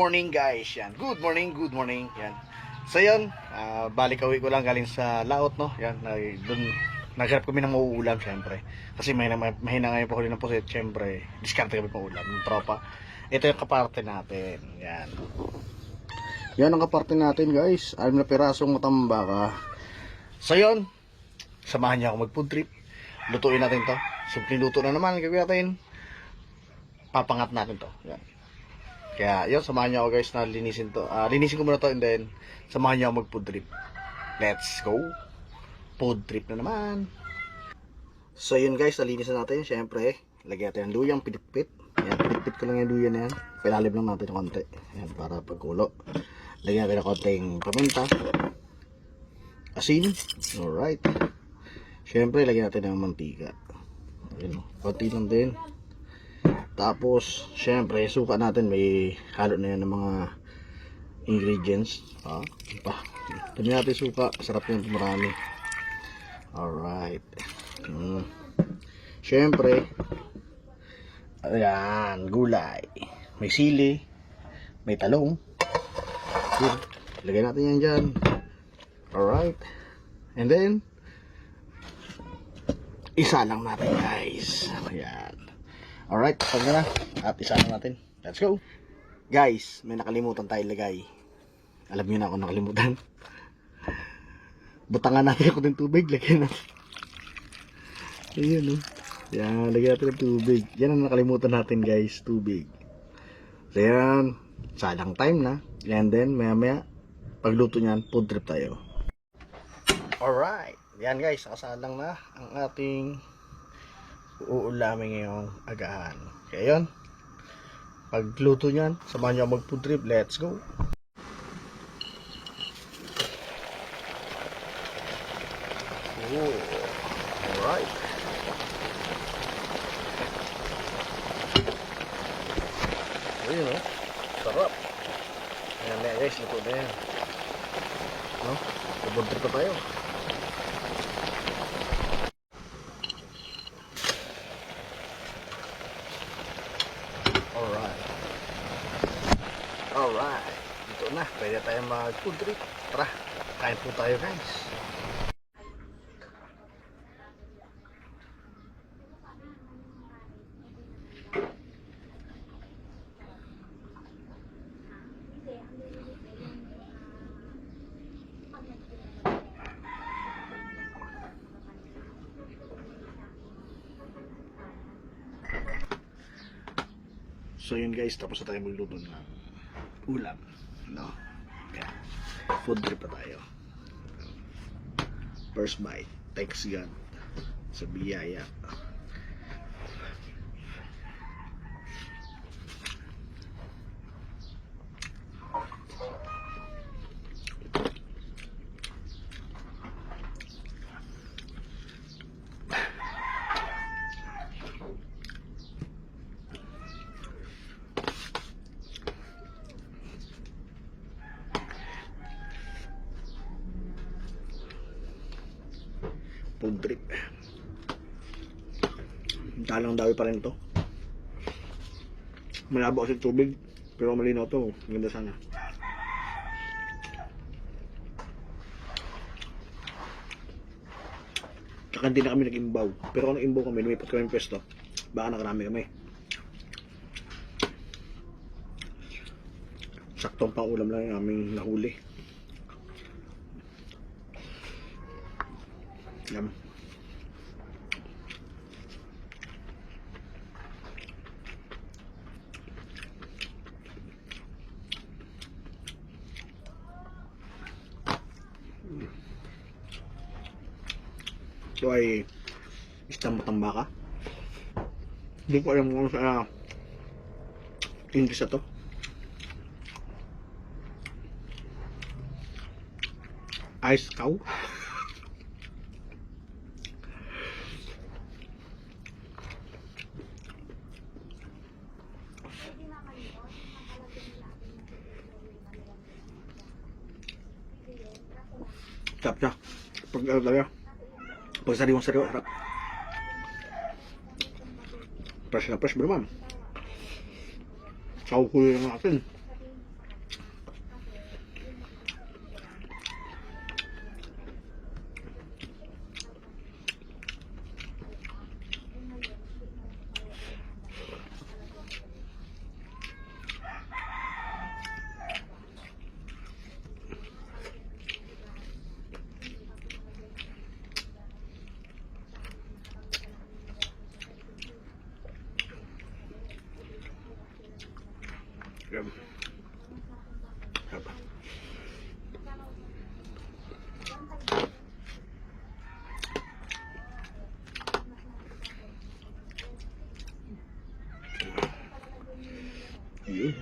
morning guys, yan. Good morning, yan. So yan, balik uwi ko lang galing sa laot, no. Yan, doon naghanap kami ng mauulam syempre. Kasi mahina ngayon pa huli ng pusit, syempre. Diskarte kami pang ulam, ng tropa. Ito yung kaparte natin. Yan. Yan ang kaparte natin, guys. 6 na pirasong matambaka. So yan, samahan niya ako mag food trip. Lutuin natin to. Simpleng luto na naman gagawin natin. Papangat natin to. Yan. Kaya yun, samahan niyo ako guys na linisin to. Linisin ko muna to and then samahan niyo ako mag food trip. Let's go. Food trip na naman. So yun guys, nalinisan natin. Siyempre, lagyan natin ng luyang pinipit. Yan, pinipit ko lang yung luya na yan. Pilalim lang natin ng konti. Yan, para pagkulo. Lagyan natin ng konting paminta. Asin. Alright. Siyempre, lagyan natin ng mantika. Ayun, konti lang din. Tapos, syempre, suka natin. May halo na yan ng mga ingredients. Dami natin suka. Sarap yan marami. Alright. Syempre, ayan, gulay. May sili. May talong. Yun. Lagay natin yan dyan. Alright. And then, isa lang natin guys. Ayan. Alright, tapos na. At isa lang natin. Let's go. Guys, may nakalimutan tayo lagay. Alam niyo na ako nakalimutan. Butangan natin ako ng tubig. Lagyan natin. Ayan o. Yan, lagyan natin ng tubig. Yan ang nakalimutan natin guys. Tubig. So yan. Salang time na. And then, maya maya, pagluto niyan, food trip tayo. Alright. Yan guys, nakasalang na ang ating uulamin ngayong agahan. Kaya yun, pagluto nyan, samahan nyo mag food trip. Let's go. Oh, alright. Ayun o, sarap. Ayan na guys, luto na yan. No? Food trip pa tayo. Alright, dito na, pwede tayo mag food trip. Tara, kain po tayo guys. So yun guys, tapos na tayo magluto ng ulam, no? Kaya, food trip pa tayo. First bite, thanks God sa biyaya. Food trip. Dalang dawi pa rin to. Malabo kasi tubig, pero malinaw to. Maganda sana. Tsaka hindi na kami nag-imbaw. Pero kung nag-imbaw kami, lumipat kami ng pwesto, baka nakarami kami. Saktong pang ulam lang yung aming nahuli. Yum. Ito ay isang matambaka. Hindi ko alam kung sa English na to. Ice cow. Sarap siya. Pag sariwang-sariwa, harap. Fresh na fresh ba naman? Sauhuli lang natin. Yan. Sarap. Yun.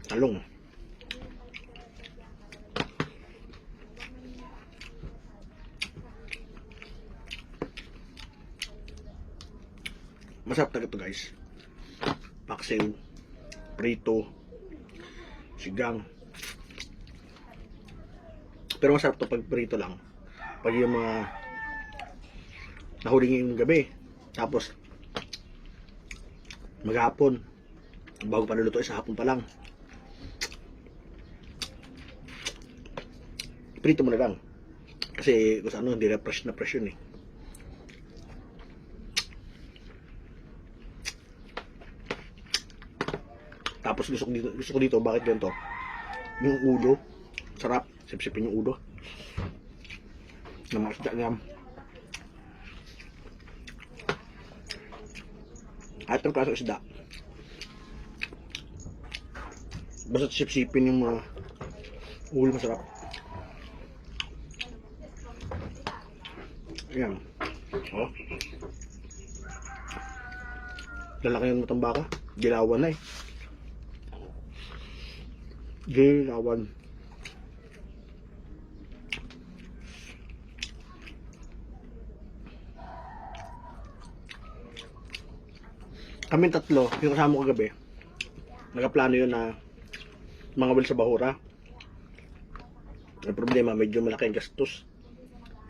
Talong. Masarap talaga ito guys. Paksiw, prito, sigang. Pero masarap to pag prito lang. Pag yung mga nahuli ngayong gabi, tapos maghapon, bago pa nuluto sa hapon pa lang, prito mo na lang. Kasi kung ano, hindi na fresh na fresh yun eh. Tapos gusto ko dito, bakit ganito? Yung ulo, sarap. Sipsipin yung ulo. Namakasda niya. At ang klaseng isda. Basta sipsipin yung mga ulo, masarap. Ayan. Oh. Lalaki yung matang baka. Gilawan na eh. Gilawan. Kami tatlo, yung kasama ko kagabi, nakaplano yun na mga wil sa Bahura. Ang problema, medyo malaki ang gastos.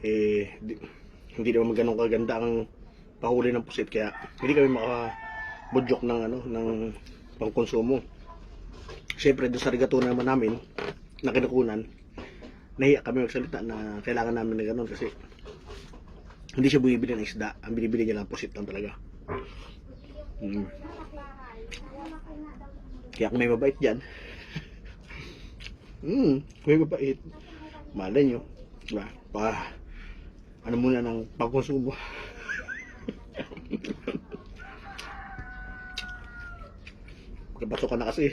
Hindi naman ganun kaganda ang pahuli ng pusit, kaya hindi kami makabudyok ng ng pangkonsumo. Siyempre doon sa regato naman namin na kinukunan, nahiya kami magsalita na kailangan namin na ganun kasi hindi siya bumibili ng isda, ang binibili niya lang pusit lang talaga. Kaya kung may mabait dyan, may mabait, malay nyo, diba? Ano muna ng pagkonsumo. Kapasok ka na kasi,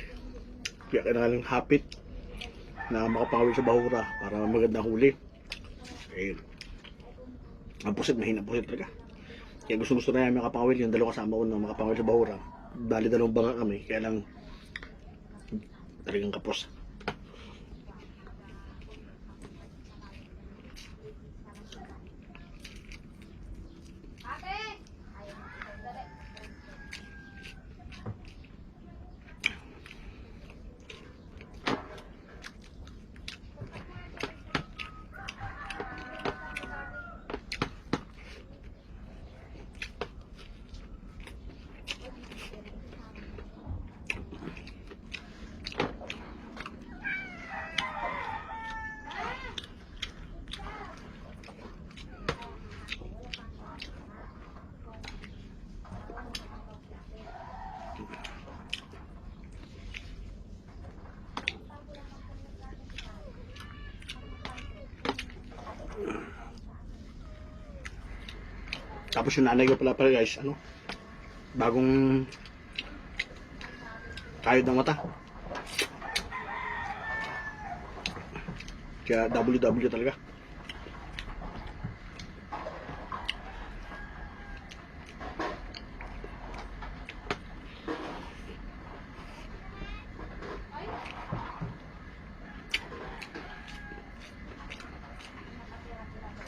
kaya kailangan ng hapit na makapangawil sa Bahura para magandang huli. Ang pusit, mahina pusit talaga. Kaya gusto na namin makapangawil, yung dalawa kasama ko na makapangawil sa Bahura. Bali dalawang banga kami, kaya lang talagang kapos. Tapos yung nanay ko pala guys, bagong kayod ng mata. Kaya WW talaga.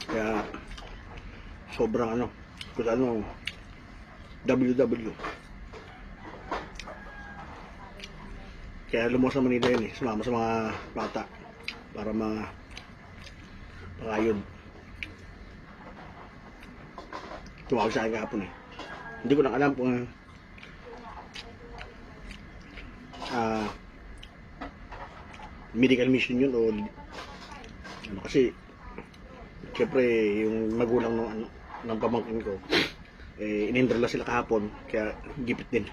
Kaya sobrang kung WW. Kaya lumuwas sa Manila yun sumama sa mga bata para makayod. Tumawag sa akin kahapon Hindi ko lang alam kung medical mission yun o kasi syempre yung magulang ng pamangkin ko inenrolla sila kahapon, kaya gipit din.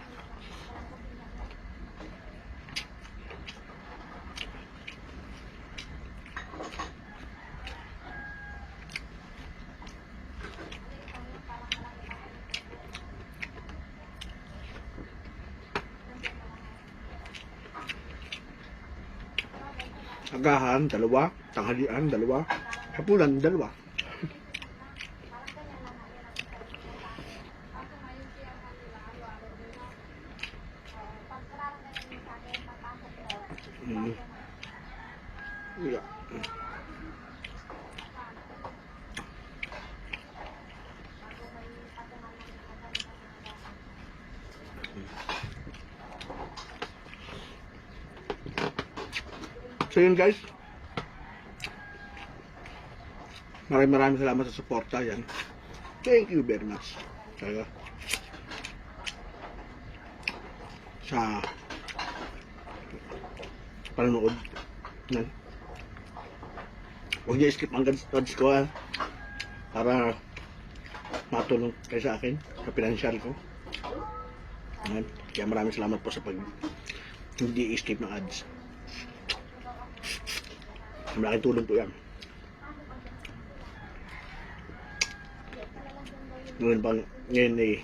Agahan, dalawa. Tanghalian, dalawa. Hapunan, dalawa. Yeah. So yun guys, maraming salamat sa suporta yan. Thank you very much talaga sa panonood yan. Huwag niyo skip ang ads ko para matulong kayo sa akin sa financial ko yan. Kaya maraming salamat po sa pag hindi skip ng ads. Malaking tulong po yan. Ngayon pang ngayon eh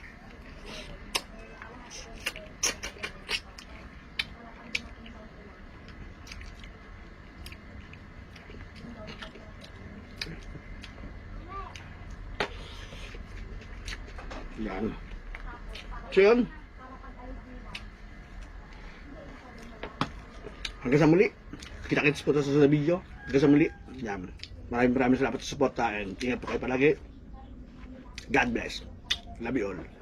yan. So yun, hanggang sa muli. Kita-kits po sa video. Hanggang sa muli. Yan. Maraming salamat sa support and ingat po kayo palagi. God bless. Love you all.